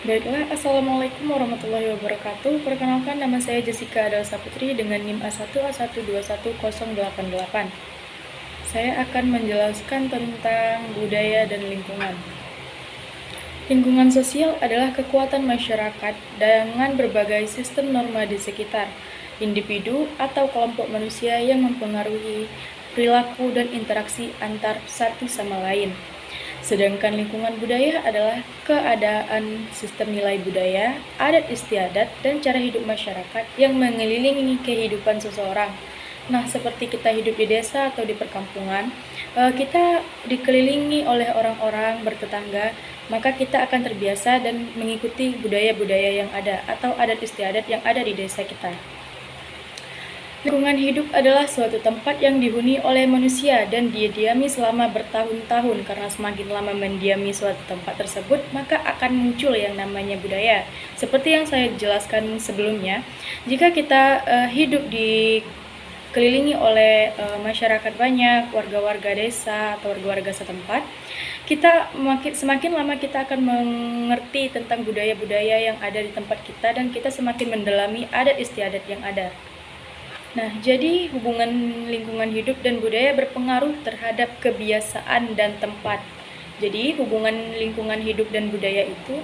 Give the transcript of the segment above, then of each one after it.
Baiklah, Assalamualaikum warahmatullahi wabarakatuh. Perkenalkan, nama saya Jessica Adel Saputri dengan NIM A1A1210888. Saya akan menjelaskan tentang budaya dan lingkungan. Lingkungan sosial adalah kekuatan masyarakat dengan berbagai sistem norma di sekitar, individu atau kelompok manusia yang mempengaruhi perilaku dan interaksi antar satu sama lain. Sedangkan lingkungan budaya adalah keadaan sistem nilai budaya, adat istiadat, dan cara hidup masyarakat yang mengelilingi kehidupan seseorang. Nah, seperti kita hidup di desa atau di perkampungan, kita dikelilingi oleh orang-orang bertetangga, maka kita akan terbiasa dan mengikuti budaya-budaya yang ada atau adat istiadat yang ada di desa kita. Lingkungan hidup adalah suatu tempat yang dihuni oleh manusia dan didiami selama bertahun-tahun. Karena semakin lama mendiami suatu tempat tersebut, maka akan muncul yang namanya budaya. Seperti yang saya jelaskan sebelumnya, jika kita hidup dikelilingi oleh masyarakat banyak, warga-warga desa atau warga-warga setempat, kita semakin lama kita akan mengerti tentang budaya-budaya yang ada di tempat kita dan kita semakin mendalami adat istiadat yang ada. Nah, jadi hubungan lingkungan hidup dan budaya berpengaruh terhadap kebiasaan dan tempat. Jadi, hubungan lingkungan hidup dan budaya itu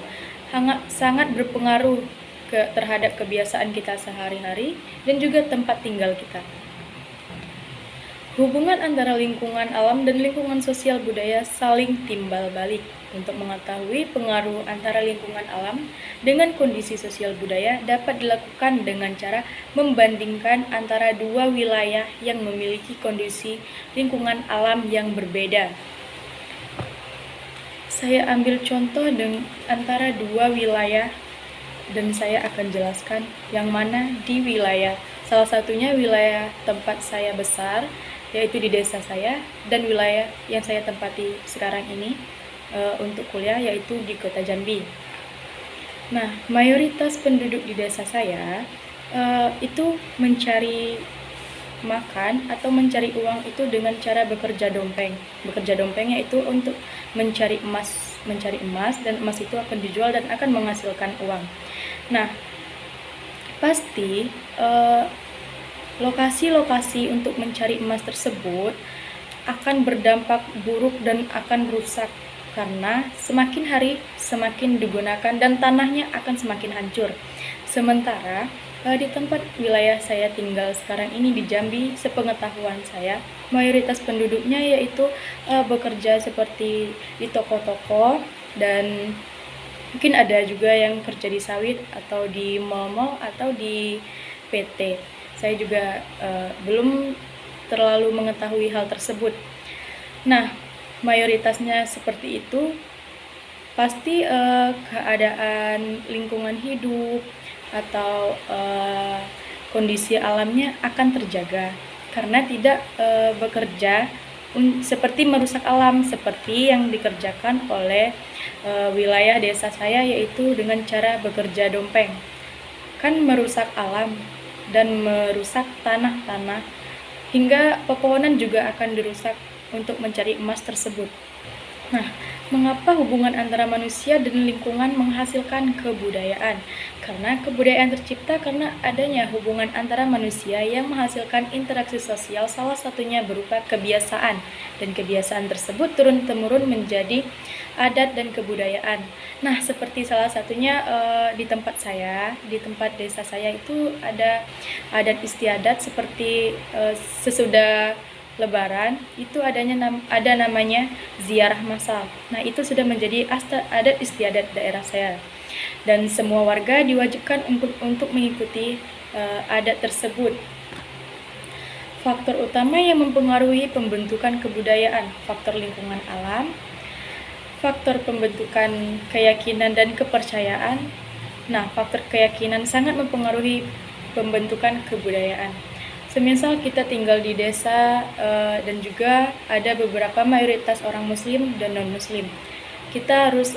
sangat berpengaruh terhadap kebiasaan kita sehari-hari dan juga tempat tinggal kita. Hubungan antara lingkungan alam dan lingkungan sosial budaya saling timbal balik. Untuk mengetahui pengaruh antara lingkungan alam dengan kondisi sosial budaya dapat dilakukan dengan cara membandingkan antara dua wilayah yang memiliki kondisi lingkungan alam yang berbeda. Saya ambil contoh antara dua wilayah dan saya akan jelaskan yang mana di wilayah. Salah satunya wilayah tempat saya besar, yaitu di desa saya, dan wilayah yang saya tempati sekarang ini untuk kuliah, yaitu di kota Jambi. Nah, mayoritas penduduk di desa saya itu mencari makan atau mencari uang itu dengan cara bekerja dompeng. Bekerja dompengnya itu untuk mencari emas dan emas itu akan dijual dan akan menghasilkan uang. Nah, pasti lokasi-lokasi untuk mencari emas tersebut akan berdampak buruk dan akan rusak karena semakin hari semakin digunakan dan tanahnya akan semakin hancur. Sementara di tempat wilayah saya tinggal sekarang ini di Jambi, sepengetahuan saya, mayoritas penduduknya yaitu bekerja seperti di toko-toko dan mungkin ada juga yang kerja di sawit atau di mal-mal atau di PT. Saya juga belum terlalu mengetahui hal tersebut. Nah, mayoritasnya seperti itu, pasti keadaan lingkungan hidup atau kondisi alamnya akan terjaga karena tidak bekerja seperti merusak alam seperti yang dikerjakan oleh wilayah desa saya, yaitu dengan cara bekerja dompeng. Kan merusak alam dan merusak tanah-tanah hingga pepohonan juga akan dirusak untuk mencari emas tersebut. Nah, mengapa hubungan antara manusia dan lingkungan menghasilkan kebudayaan? Karena kebudayaan tercipta karena adanya hubungan antara manusia yang menghasilkan interaksi sosial, salah satunya berupa kebiasaan. Dan kebiasaan tersebut turun-temurun menjadi adat dan kebudayaan. Nah, seperti salah satunya di tempat desa saya itu ada adat istiadat seperti sesudah Lebaran itu ada namanya ziarah massal. Nah, itu sudah menjadi adat istiadat daerah saya. Dan semua warga diwajibkan untuk mengikuti adat tersebut. Faktor utama yang mempengaruhi pembentukan kebudayaan, faktor lingkungan alam, faktor pembentukan keyakinan dan kepercayaan. Nah, faktor keyakinan sangat mempengaruhi pembentukan kebudayaan. Semisal kita tinggal di desa dan juga ada beberapa mayoritas orang muslim dan non-muslim. Kita harus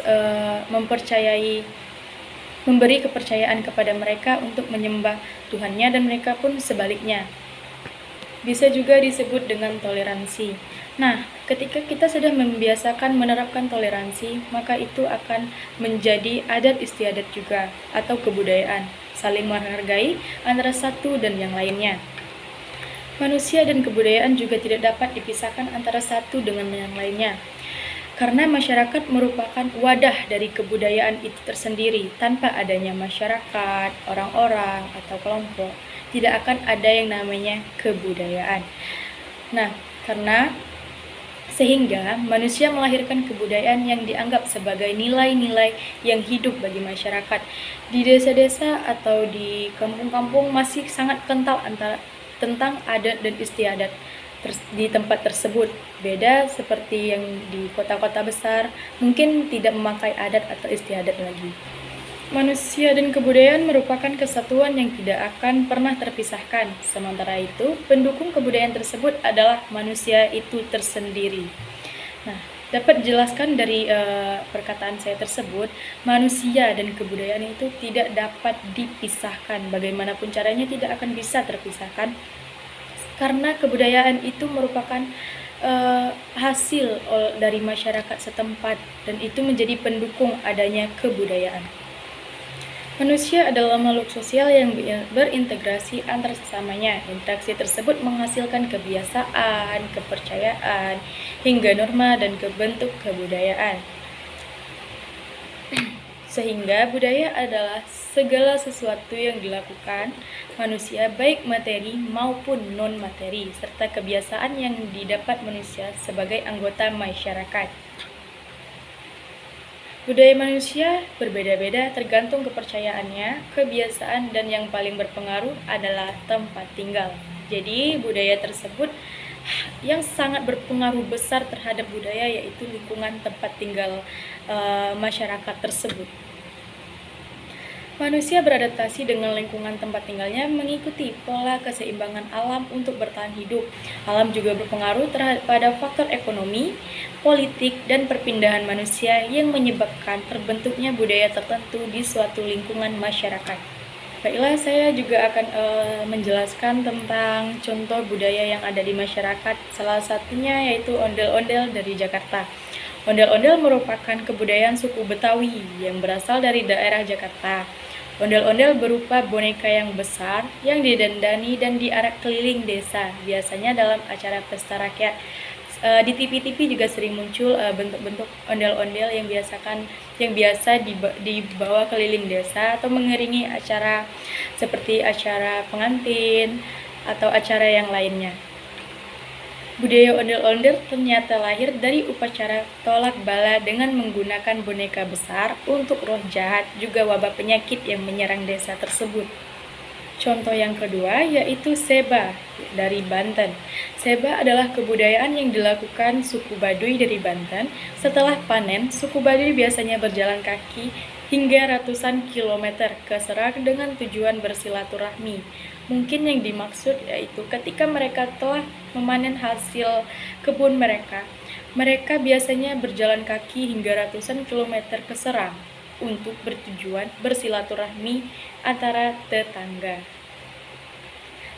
memberi kepercayaan kepada mereka untuk menyembah Tuhannya dan mereka pun sebaliknya. Bisa juga disebut dengan toleransi. Nah, ketika kita sudah membiasakan menerapkan toleransi, maka itu akan menjadi adat istiadat juga atau kebudayaan, saling menghargai antara satu dan yang lainnya. Manusia dan kebudayaan juga tidak dapat dipisahkan antara satu dengan yang lainnya. Karena masyarakat merupakan wadah dari kebudayaan itu tersendiri. Tanpa adanya masyarakat, orang-orang, atau kelompok, tidak akan ada yang namanya kebudayaan. Nah, sehingga manusia melahirkan kebudayaan yang dianggap sebagai nilai-nilai yang hidup bagi masyarakat. Di desa-desa atau di kampung-kampung masih sangat kental tentang adat dan istiadat di tempat tersebut. Beda seperti yang di kota-kota besar, mungkin tidak memakai adat atau istiadat lagi. Manusia dan kebudayaan merupakan kesatuan yang tidak akan pernah terpisahkan. Sementara itu, pendukung kebudayaan tersebut adalah manusia itu tersendiri. Nah, dapat dijelaskan dari perkataan saya tersebut, manusia dan kebudayaan itu tidak dapat dipisahkan. Bagaimanapun caranya tidak akan bisa terpisahkan, karena kebudayaan itu merupakan hasil dari masyarakat setempat, dan itu menjadi pendukung adanya kebudayaan. Manusia adalah makhluk sosial yang berintegrasi antar sesamanya. Interaksi tersebut menghasilkan kebiasaan, kepercayaan, hingga norma dan bentuk kebudayaan. Sehingga budaya adalah segala sesuatu yang dilakukan manusia, baik materi maupun non-materi, serta kebiasaan yang didapat manusia sebagai anggota masyarakat. Budaya manusia berbeda-beda tergantung kepercayaannya, kebiasaan, dan yang paling berpengaruh adalah tempat tinggal. Jadi budaya tersebut yang sangat berpengaruh besar terhadap budaya yaitu lingkungan tempat tinggal masyarakat tersebut. Manusia beradaptasi dengan lingkungan tempat tinggalnya mengikuti pola keseimbangan alam untuk bertahan hidup. Alam juga berpengaruh pada faktor ekonomi, politik, dan perpindahan manusia yang menyebabkan terbentuknya budaya tertentu di suatu lingkungan masyarakat. Baiklah, saya juga akan menjelaskan tentang contoh budaya yang ada di masyarakat. Salah satunya yaitu ondel-ondel dari Jakarta. Ondel-ondel merupakan kebudayaan suku Betawi yang berasal dari daerah Jakarta. Ondel-ondel berupa boneka yang besar yang didandani dan diarak keliling desa, biasanya dalam acara pesta rakyat. Di TV-TV juga sering muncul bentuk-bentuk ondel-ondel yang biasa dibawa keliling desa atau mengiringi acara seperti acara pengantin atau acara yang lainnya. Budaya ondel-ondel ternyata lahir dari upacara tolak bala dengan menggunakan boneka besar untuk roh jahat, juga wabah penyakit yang menyerang desa tersebut. Contoh yang kedua yaitu Seba dari Banten. Seba adalah kebudayaan yang dilakukan suku Baduy dari Banten. Setelah panen, suku Baduy biasanya berjalan kaki hingga ratusan kilometer ke Serang dengan tujuan bersilaturahmi. Mungkin yang dimaksud yaitu ketika mereka telah memanen hasil kebun mereka biasanya berjalan kaki hingga ratusan kilometer ke Serang untuk bertujuan bersilaturahmi antara tetangga.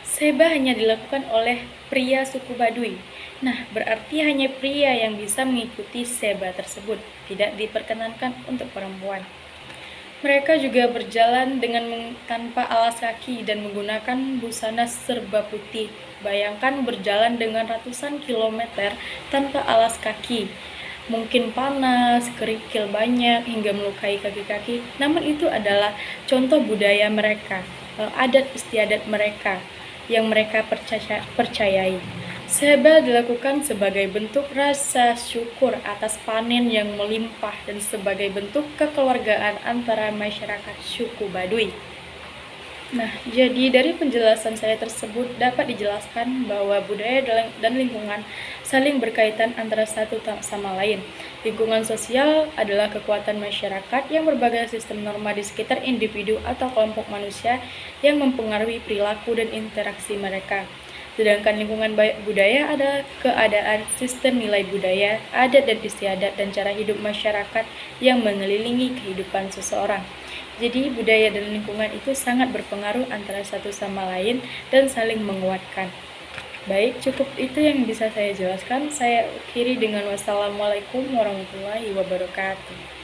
Seba hanya dilakukan oleh pria suku Baduy. Nah, berarti hanya pria yang bisa mengikuti seba tersebut, tidak diperkenankan untuk perempuan. Mereka juga berjalan tanpa alas kaki dan menggunakan busana serba putih. Bayangkan berjalan dengan ratusan kilometer tanpa alas kaki. Mungkin panas, kerikil banyak, hingga melukai kaki-kaki. Namun itu adalah contoh budaya mereka, adat istiadat mereka yang mereka percayai. Seba dilakukan sebagai bentuk rasa syukur atas panen yang melimpah dan sebagai bentuk kekeluargaan antara masyarakat suku Baduy. Nah, jadi dari penjelasan saya tersebut dapat dijelaskan bahwa budaya dan lingkungan saling berkaitan antara satu sama lain. Lingkungan sosial adalah kekuatan masyarakat yang berbagai sistem norma di sekitar individu atau kelompok manusia yang mempengaruhi perilaku dan interaksi mereka. Sedangkan lingkungan budaya adalah keadaan sistem nilai budaya, adat dan istiadat, dan cara hidup masyarakat yang mengelilingi kehidupan seseorang. Jadi budaya dan lingkungan itu sangat berpengaruh antara satu sama lain dan saling menguatkan. Baik, cukup itu yang bisa saya jelaskan. Saya akhiri dengan wassalamualaikum warahmatullahi wabarakatuh.